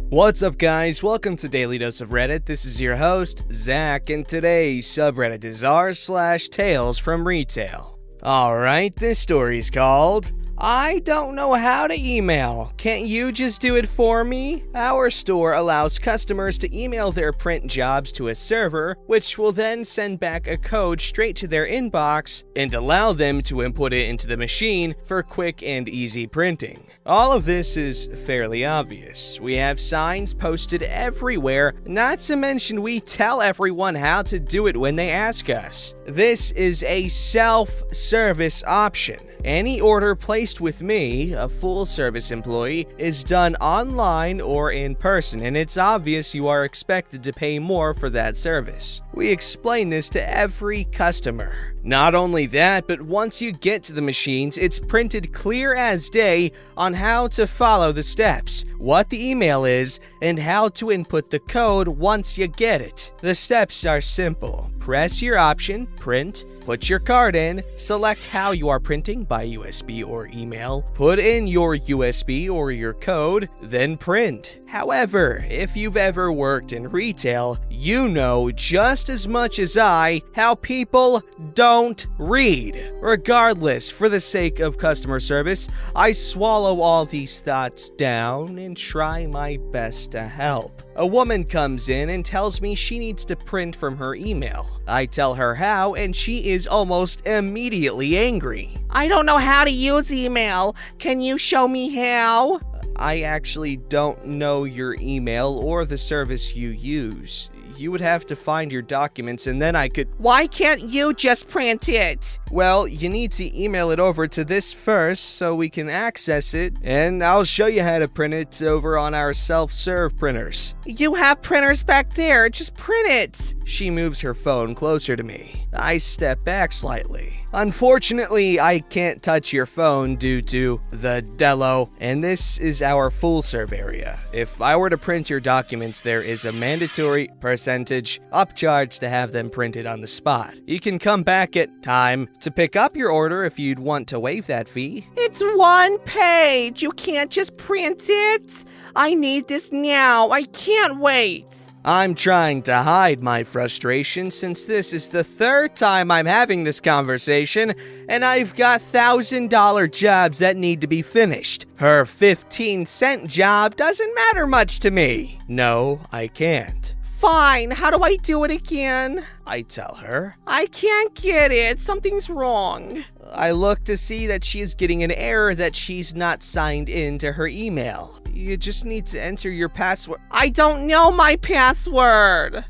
What's up, guys? Welcome to Daily Dose of Reddit. This is your host, Zach, and today's subreddit is r/TalesFromRetail. Alright, this story is called I Don't Know How to Email. Can't you just do it for me? Our store allows customers to email their print jobs to a server, which will then send back a code straight to their inbox and allow them to input it into the machine for quick and easy printing. All of this is fairly obvious. We have signs posted everywhere, not to mention we tell everyone how to do it when they ask us. This is a self-service option. Any order placed with me, a full-service employee, is done online or in person, and it's obvious you are expected to pay more for that service. We explain this to every customer. Not only that, but once you get to the machines, it's printed clear as day on how to follow the steps, what the email is, and how to input the code once you get it. The steps are simple. Press your option, print, put your card in, select how you are printing by USB or email, put in your USB or your code, then print. However, if you've ever worked in retail, you know just as much as I how people don't read. Regardless, for the sake of customer service, I swallow all these thoughts down and try my best to help. A woman comes in and tells me she needs to print from her email. I tell her how, and she is almost immediately angry. I don't know how to use email. Can you show me how? I actually don't know your email or the service you use. You would have to find your documents and then I could— Why can't you just print it? Well, you need to email it over to this first so we can access it, and I'll show you how to print it over on our self-serve printers. You have printers back there. Just print it. She moves her phone closer to me. I step back slightly. Unfortunately, I can't touch your phone due to the Dello, and this is our full serve area. If I were to print your documents, there is a mandatory percentage upcharge to have them printed on the spot. You can come back at time to pick up your order if you'd want to waive that fee. It's one page. You can't just print it. I need this now. I can't wait. I'm trying to hide my frustration since this is the third time I'm having this conversation, and I've got $1,000 jobs that need to be finished. Her 15-cent job doesn't matter much to me. No, I can't. Fine. How do I do it again? I tell her. I can't get it. Something's wrong. I look to see that she is getting an error that she's not signed in to her email. You just need to enter your password. I don't know my password.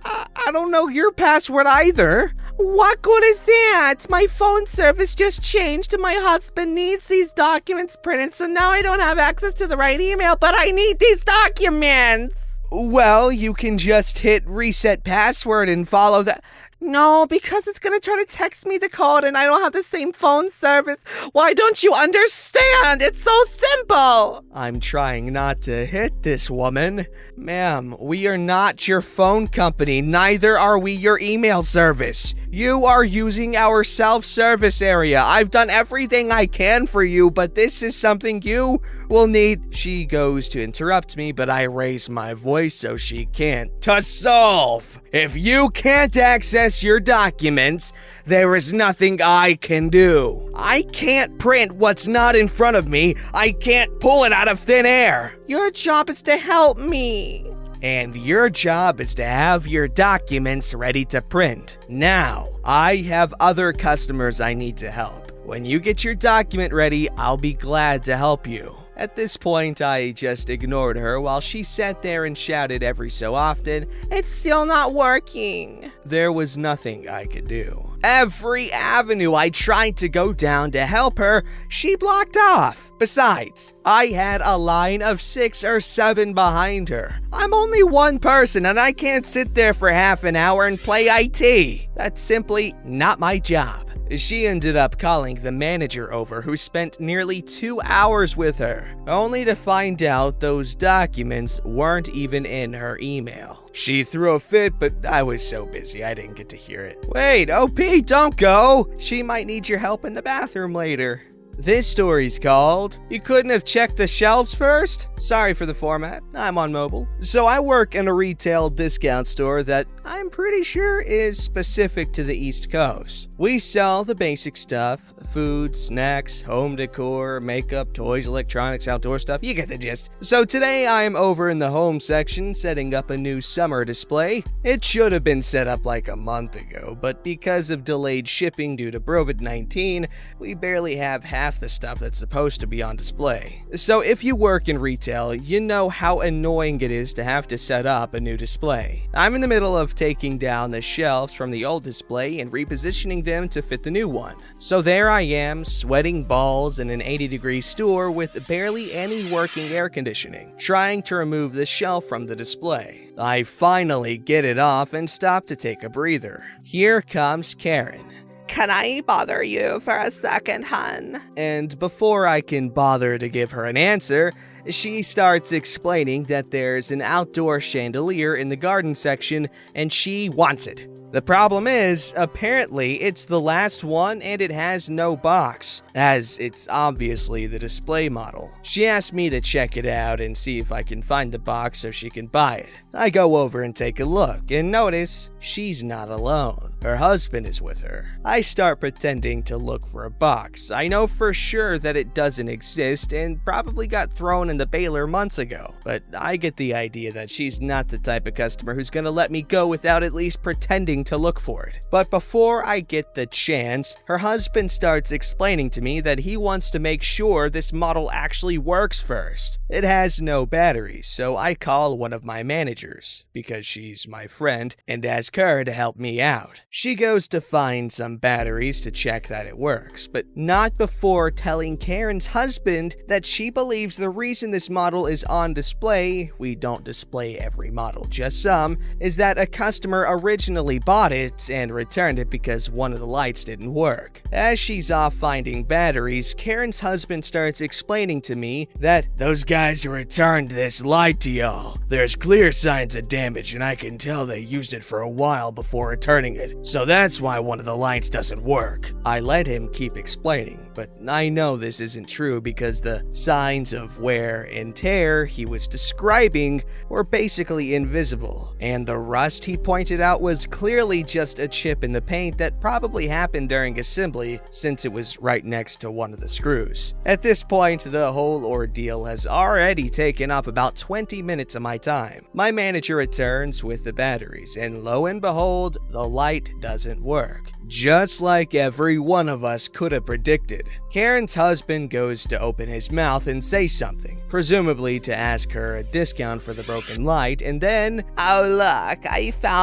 I don't know your password either. What good is that? My phone service just changed and my husband needs these documents printed, so now I don't have access to the right email, but I need these documents. Well, you can just hit reset password and follow that. No, because it's going to try to text me the code and I don't have the same phone service. Why don't you understand? It's so simple. I'm trying not to hit this woman. Ma'am, we are not your phone company. Neither are we your email service. You are using our self-service area. I've done everything I can for you, but this is something you will need. She goes to interrupt me, but I raise my voice so she can't. To solve. If you can't access your documents, there is nothing I can do. I can't print what's not in front of me. I can't pull it out of thin air. Your job is to help me. And your job is to have your documents ready to print. Now, I have other customers I need to help. When you get your document ready, I'll be glad to help you. At this point, I just ignored her while she sat there and shouted every so often, It's still not working. There was nothing I could do. Every avenue I tried to go down to help her, she blocked off. Besides, I had a line of 6 or 7 behind her. I'm only one person and I can't sit there for half an hour and play IT. That's simply not my job. She ended up calling the manager over, who spent nearly 2 hours with her, only to find out those documents weren't even in her email. She threw a fit, but I was so busy I didn't get to hear it. Wait, OP, don't go! She might need your help in the bathroom later. This story's called, You Couldn't Have Checked the Shelves First? Sorry for the format, I'm on mobile. So I work in a retail discount store that I'm pretty sure is specific to the East Coast. We sell the basic stuff, food, snacks, home decor, makeup, toys, electronics, outdoor stuff, you get the gist. So today I'm over in the home section setting up a new summer display. It should have been set up like a month ago, but because of delayed shipping due to COVID-19, we barely have half the stuff that's supposed to be on display. So if you work in retail, you know how annoying it is to have to set up a new display. I'm in the middle of taking down the shelves from the old display and repositioning them to fit the new one. So there I am, sweating balls in an 80-degree store with barely any working air conditioning, trying to remove the shelf from the display. I finally get it off and stop to take a breather. Here comes Karen. Can I bother you for a second, hun? And before I can bother to give her an answer, she starts explaining that there's an outdoor chandelier in the garden section and she wants it. The problem is, apparently it's the last one and it has no box, as it's obviously the display model. She asked me to check it out and see if I can find the box so she can buy it. I go over and take a look and notice she's not alone. Her husband is with her. I start pretending to look for a box. I know for sure that it doesn't exist and probably got thrown in the baler months ago, but I get the idea that she's not the type of customer who's gonna let me go without at least pretending to look for it. But before I get the chance, her husband starts explaining to me that he wants to make sure this model actually works first. It has no batteries, so I call one of my managers, because she's my friend, and ask her to help me out. She goes to find some batteries to check that it works, but not before telling Karen's husband that she believes the reason this model is on display, we don't display every model, just some, is that a customer originally bought it and returned it because one of the lights didn't work. As she's off finding batteries, Karen's husband starts explaining to me that those guys who returned this lied to y'all. There's clear signs of damage and I can tell they used it for a while before returning it, so that's why one of the lights doesn't work. I let him keep explaining, but I know this isn't true because the signs of wear and tear he was describing were basically invisible, and the rust he pointed out was clearly just a chip in the paint that probably happened during assembly since it was right next to one of the screws. At this point, the whole ordeal has already taken up about 20 minutes of my time. My manager returns with the batteries, and lo and behold, the light doesn't work. Just like every one of us could have predicted. Karen's husband goes to open his mouth and say something, presumably to ask her a discount for the broken light, and then, "Oh look, I found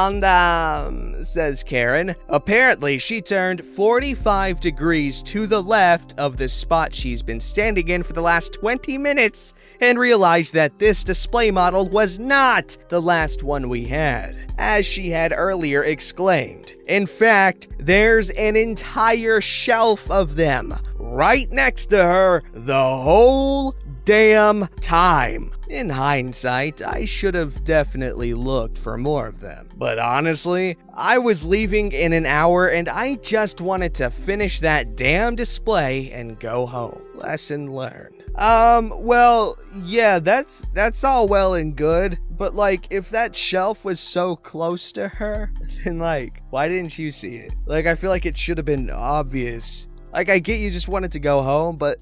says Karen. Apparently, she turned 45 degrees to the left of the spot she's been standing in for the last 20 minutes and realized that this display model was not the last one we had, as she had earlier exclaimed. In fact, there's an entire shelf of them right next to her the whole damn time. In hindsight, I should have definitely looked for more of them. But honestly, I was leaving in an hour and I just wanted to finish that damn display and go home. Lesson learned. Well, yeah, that's all well and good, but like, if that shelf was so close to her, then like, why didn't you see it? Like, I feel like it should have been obvious. Like, I get you just wanted to go home, but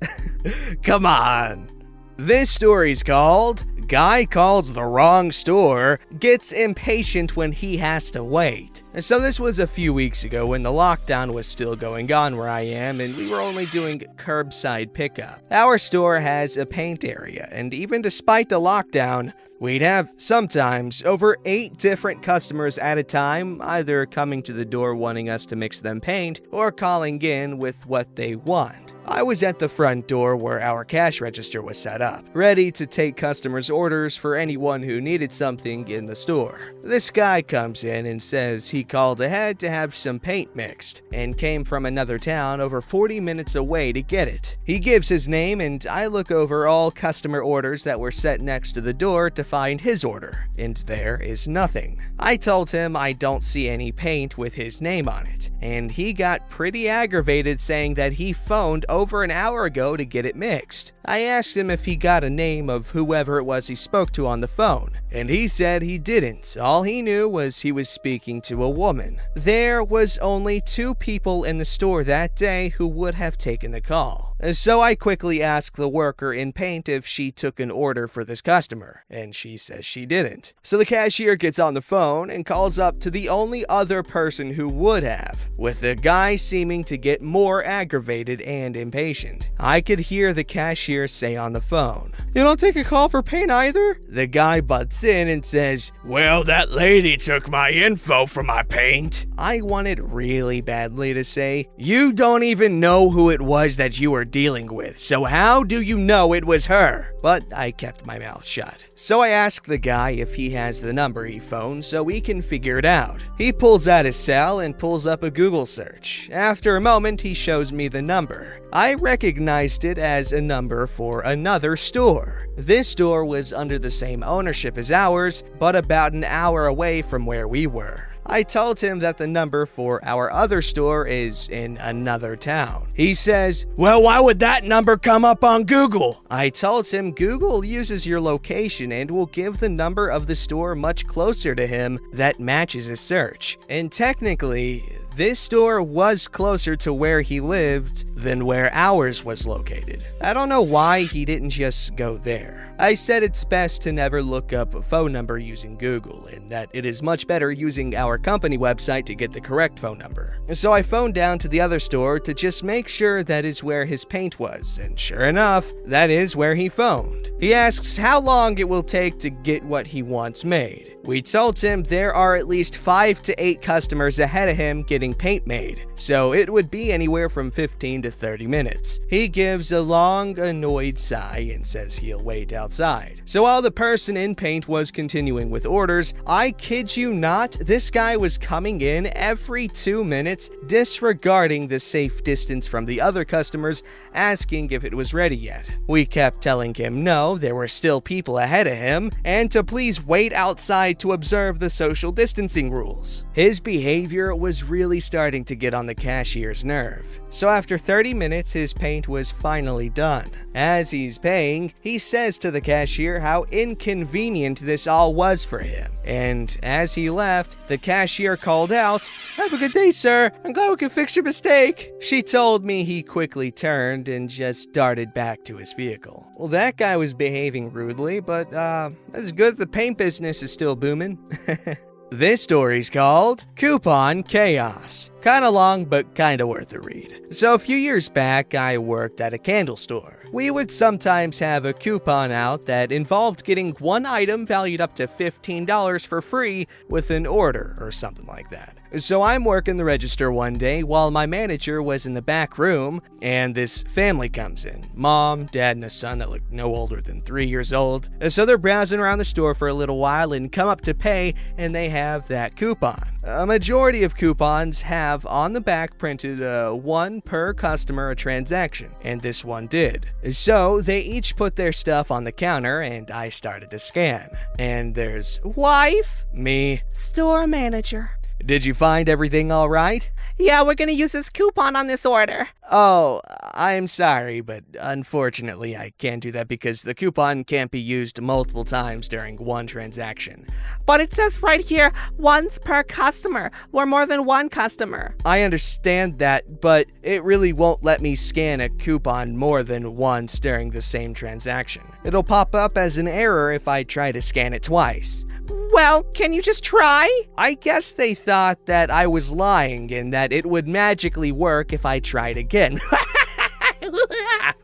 come on. This story's called, Guy Calls the Wrong Store, Gets Impatient When He Has to Wait. And so this was a few weeks ago when the lockdown was still going on where I am and we were only doing curbside pickup. Our store has a paint area, and even despite the lockdown, we'd have sometimes over 8 different customers at a time, either coming to the door wanting us to mix them paint or calling in with what they want. I was at the front door where our cash register was set up, ready to take customers' orders for anyone who needed something in the store. This guy comes in and says he called ahead to have some paint mixed and came from another town over 40 minutes away to get it. He gives his name and I look over all customer orders that were set next to the door to find his order, and there is nothing. I told him I don't see any paint with his name on it, and he got pretty aggravated saying that he phoned over an hour ago to get it mixed. I asked him if he got a name of whoever it was he spoke to on the phone, and he said he didn't. All he knew was he was speaking to a woman. There was only 2 people in the store that day who would have taken the call. So I quickly asked the worker in paint if she took an order for this customer, and she says she didn't. So the cashier gets on the phone and calls up to the only other person who would have, with the guy seeming to get more aggravated and impatient. I could hear the cashier say on the phone, "You don't take a call for paint either?" The guy butts in and says, "Well, that lady took my info for my paint." I wanted really badly to say, "You don't even know who it was that you were dealing with, so how do you know it was her?" But I kept my mouth shut. So I asked the guy if he has the number he phoned so we can figure it out. He pulls out his cell and pulls up a Google search. After a moment, he shows me the number. I recognized it as a number for another store. This store was under the same ownership as ours, but about an hour away from where we were. I told him that the number for our other store is in another town. He says, "Well, why would that number come up on Google?" I told him Google uses your location and will give the number of the store much closer to him that matches his search. And technically, this store was closer to where he lived than where ours was located. I don't know why he didn't just go there. I said it's best to never look up a phone number using Google, and that it is much better using our company website to get the correct phone number. So I phoned down to the other store to just make sure that is where his paint was, and sure enough, that is where he phoned. He asks how long it will take to get what he wants made. We told him there are at least 5 to 8 customers ahead of him getting paint made, so it would be anywhere from 15 to 30 minutes. He gives a long, annoyed sigh and says he'll wait outside. So while the person in paint was continuing with orders, I kid you not, this guy was coming in every 2 minutes, disregarding the safe distance from the other customers, asking if it was ready yet. We kept telling him no, there were still people ahead of him, and to please wait outside to observe the social distancing rules. His behavior was really starting to get on the cashier's nerve. So after 30 minutes, his paint was finally done. As he's paying, he says to the cashier how inconvenient this all was for him. And as he left, the cashier called out, "Have a good day, sir. I'm glad we could fix your mistake." She told me he quickly turned and just darted back to his vehicle. Well, that guy was behaving rudely, but it's good the paint business is still booming. This story's called Coupon Chaos. Kinda long, but kinda worth a read. So a few years back, I worked at a candle store. We would sometimes have a coupon out that involved getting one item valued up to $15 for free with an order or something like that. So I'm working the register one day while my manager was in the back room, and this family comes in. Mom, dad, and a son that looked no older than 3 years old. So they're browsing around the store for a little while and come up to pay, and they have that coupon. A majority of coupons have on the back printed one per customer a transaction, and this one did. So they each put their stuff on the counter, and I started to scan. And there's Wife? me. Store manager. Did you find everything all right? Yeah, we're gonna use this coupon on this order. Oh, I'm sorry, but unfortunately I can't do that because the coupon can't be used multiple times during one transaction. But it says right here, once per customer. We're more than one customer. I understand that, but it really won't let me scan a coupon more than once during the same transaction. It'll pop up as an error if I try to scan it twice. Well, can you just try? I guess they thought that I was lying and that it would magically work if I tried again.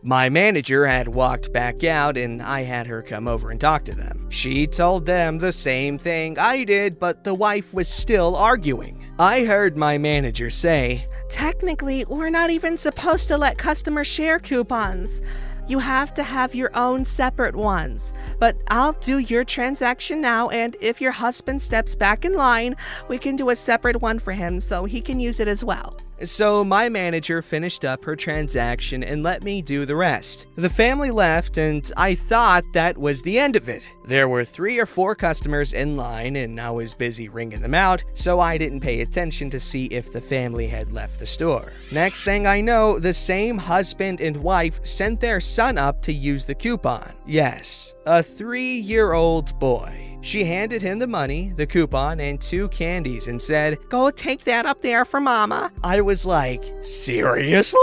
My manager had walked back out and I had her come over and talk to them. She told them the same thing I did, but the wife was still arguing. I heard my manager say, Technically, we're not even supposed to let customers share coupons. You have to have your own separate ones. But I'll do your transaction now, and if your husband steps back in line, we can do a separate one for him so he can use it as well. So my manager finished up her transaction and let me do the rest. The family left and I thought that was the end of it. There were 3 or 4 customers in line and I was busy ringing them out, so I didn't pay attention to see if the family had left the store. Next thing I know, the same husband and wife sent their son up to use the coupon. Yes, a 3-year-old boy. She handed him the money, the coupon, and 2 candies and said, "Go take that up there for Mama." I was like, seriously?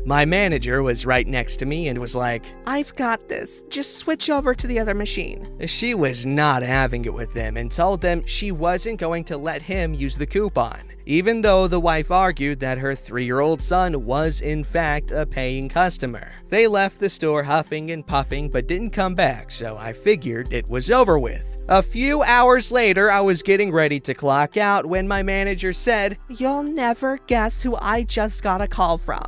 My manager was right next to me and was like, "I've got this. Just switch over to the other machine." She was not having it with them and told them she wasn't going to let him use the coupon, even though the wife argued that her 3-year-old son was in fact a paying customer. They left the store huffing and puffing but didn't come back, so I figured it was over with. A few hours later, I was getting ready to clock out when my manager said, "You'll never guess who I just got a call from.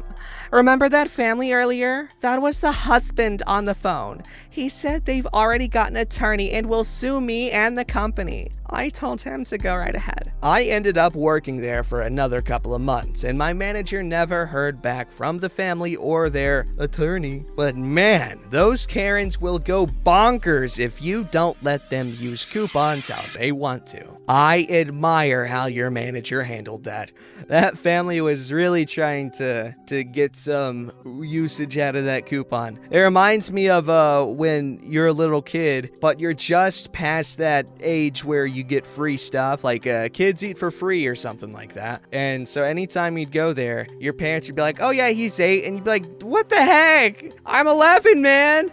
Remember that family earlier? That was the husband on the phone. He said they've already got an attorney and will sue me and the company." I told him to go right ahead. I ended up working there for another couple of months, and my manager never heard back from the family or their attorney. But man, those Karens will go bonkers if you don't let them use coupons how they want to. I admire how your manager handled that. That family was really trying to get some usage out of that coupon. It reminds me of when you're a little kid, but you're just past that age where you get free stuff, like kids eat for free or something like that. And so anytime you'd go there, your parents would be like, "Oh yeah, he's 8," and you'd be like, "What the heck? I'm 11, man."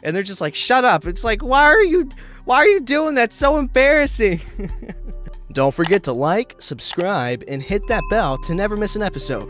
And they're just like, "Shut up." It's like, why are you doing that? So embarrassing. Don't forget to like, subscribe, and hit that bell to never miss an episode.